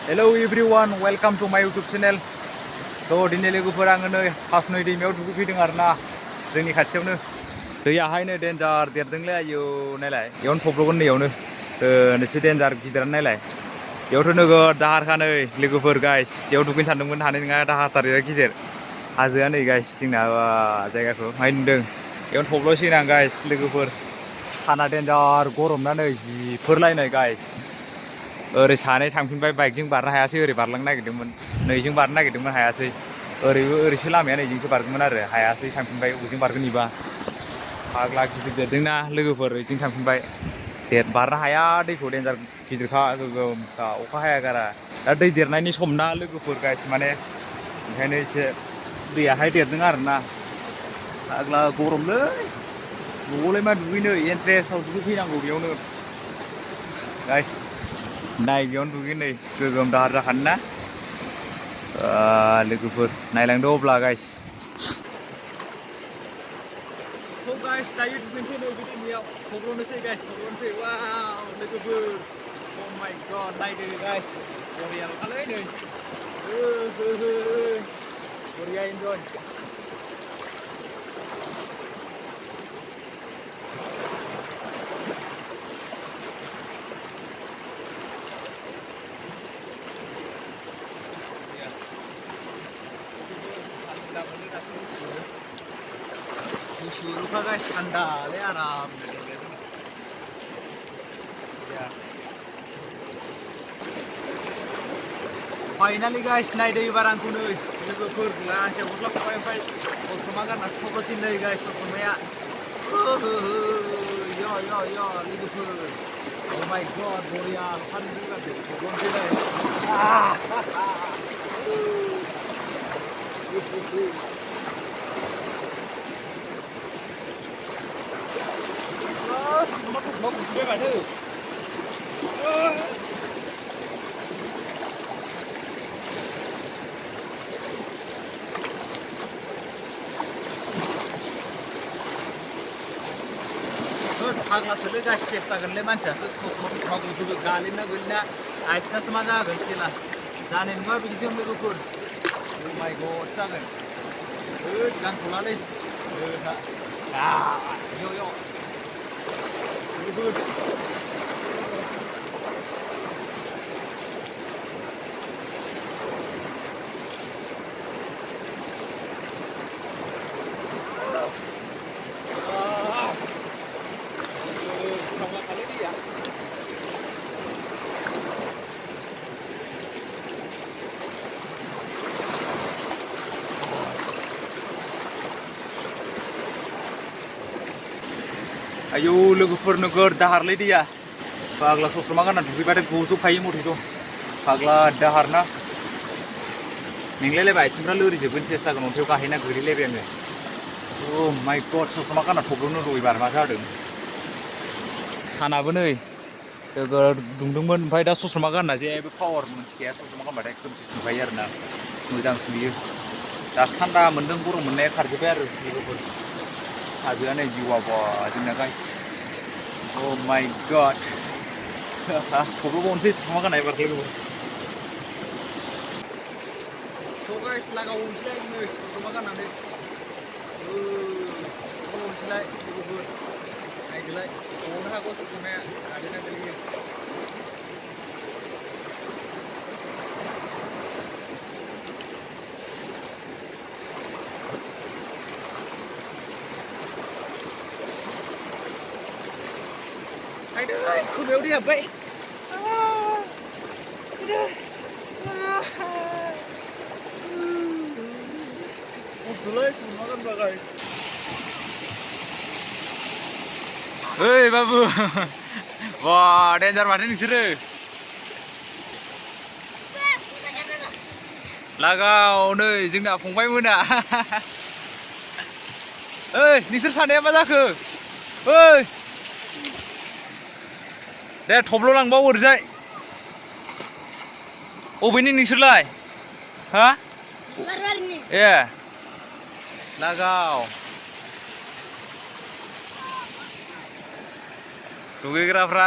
Hello everyone, welcome to my YouTube channel. So दिनै लोगोफोर आङो नै हासनै दैमायाव दुगैफैदों आरोना जोंनि खाथियावनो दैयाहायनो डेन्जार देरदोंलै आयौ नायलाय इयावनो थब्ल'गोन नै इयावनो एसे डेन्जार गिदिरानो नायलाय इयावथ' नोगोद दाहारखा नै लोगोफोर गाइस इयाव दुगैनो सानदोंमोन हानाय नङा दाहारथार बिराद गिदिर हाजोआ नै गाइस जोंना जायगाखौ हाय नुदों इयावनो थब्ल'सिगोन आं गाइस लोगोफोर साना डेन्जार गरम ना नै जिफोरलायनाय गाइस ओरै सानै थांफिनबाय बाइकजों बारनो हायासै ओरै बारलांनो नागिरदोंमोन नैजों बारनो नागिरदोंमोन हायासै ओरैसो लामाया नैजोंसो बारगौमोन आरो हायासै थांफिनबाय बबेजों बारगोन इबा फाग्ला गिदिर देरदोंना लोगोफोर ओइथिं थांफिनबाय बारनो हाया दैखौ डेन्जार गिदिरखा गोगोमखा अखा हाया गारा दा दै देरनायनि सम ना लोगोफोर गाइस माने ओंखायनो एसे दैयाहाय देरदों आरोना फाग्ला गरमलै न'आवलाय मा दुगैनो इन्ट्रेस्टआव दुगैफैनांगौ बेयावनो गाइस नाय बेयावनो दुगैयो नै गोगोम दाहार जाखानो ना लोगोफोर नायलांदो अब्ला गाइस स' गाइस दायो दुगैनोसै नै बे दैमायाव थब्ल'नोसै गाइस थब्ल'नोसै वाव लोगोफोर अ माय गड नायदो गाइस बरिया नुखालै नै बरिया इन्जय गुसुखा गाइस थान्दालै आरामनो फाइनालि गाइस नायदो एबार आंखौ नै लोगोफोर लांथियाव गस्ला खुबाय ओमफ्राय ससमा गाननासो थब्ल'सै नै गाइस ससमाया लोगोफोर अ माय गड बरिया नुखादों गासै थब्ल'नोसै गाइस मा बुंबाय माथो फाग्लासोलै गाइस सेफ जागोनलै मानसियासो मागुरखौबो गालिना गोलिना आथिङासो मा जागोन खेला जानाय नङा बिदिजों लोगोफोर अ माय गड जागोन गानथ'लालै लोगोफोर आयौ लोगोफोर नोगोर दाहारलै दैया फाग्ला ससमा गानना दुगैबाथाय गजोबखायो मथेथ' फाग्ला दाहार ना मेंलायलायबाय आथिंफ्रा लोरिजोबगोन सेस जागोन अन्थायाव गाहैना गोलैलायबाय आङो अ माय गड ससमा गानना थब्ल'नो र' एबार मा जादों सानाबो नै नोगोर दुंदोंमोन ओमफ्राय दा ससमा गानना जेबो पावार मोनथिखाया ससमा गानबाथाय खोमसि नुखायो आरोना मोजां नुयो दा थान्दा मोन्दों गरम मोननाया खारजोब्बाय आरो लोगोफोर हाजोआ नै भिउआ बा जोंना गाइस अ माय गड थब्ल'बावनोसै ससमा गानना एबार लोगोफोर स' गाइस लागावनोसैलाय नै ससमा गाननानै थब्ल'नोसैलाय लोगोफोर नायदोलाय गनो हागौ ससमाया गालिना गोलैयो नायदो खोमायाव दै हाबबाय खस्थ'लै ससमा गानबा गाइस ओइ बाबु बा डेन्जार माथो नोंसोरो लागाव नै जोंना फंबायमोना ओइ नोंसोर सानैया मा जाखो ओइ दे थब्ल'लांबाव ओरैजाय अबेनि नोंसोरलाय हा ए लागाव दुगैग्राफ्रा